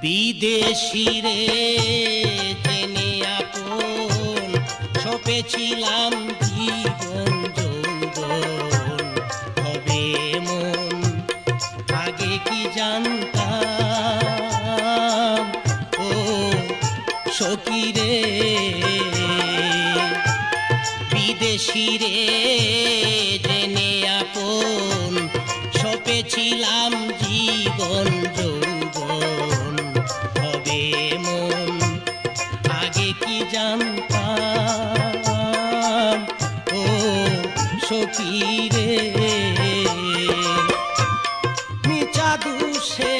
বিদেশি রে জেনে আপন সপেছিলাম জীবন যৌবন হবে মন আগে কি জানতাম ও সখী রে বিদেশি রে জেনে আপন সপেছিলাম জীবন যৌবন হবে মন আগে কি জানতাম ও সখী রে মিছা দুষে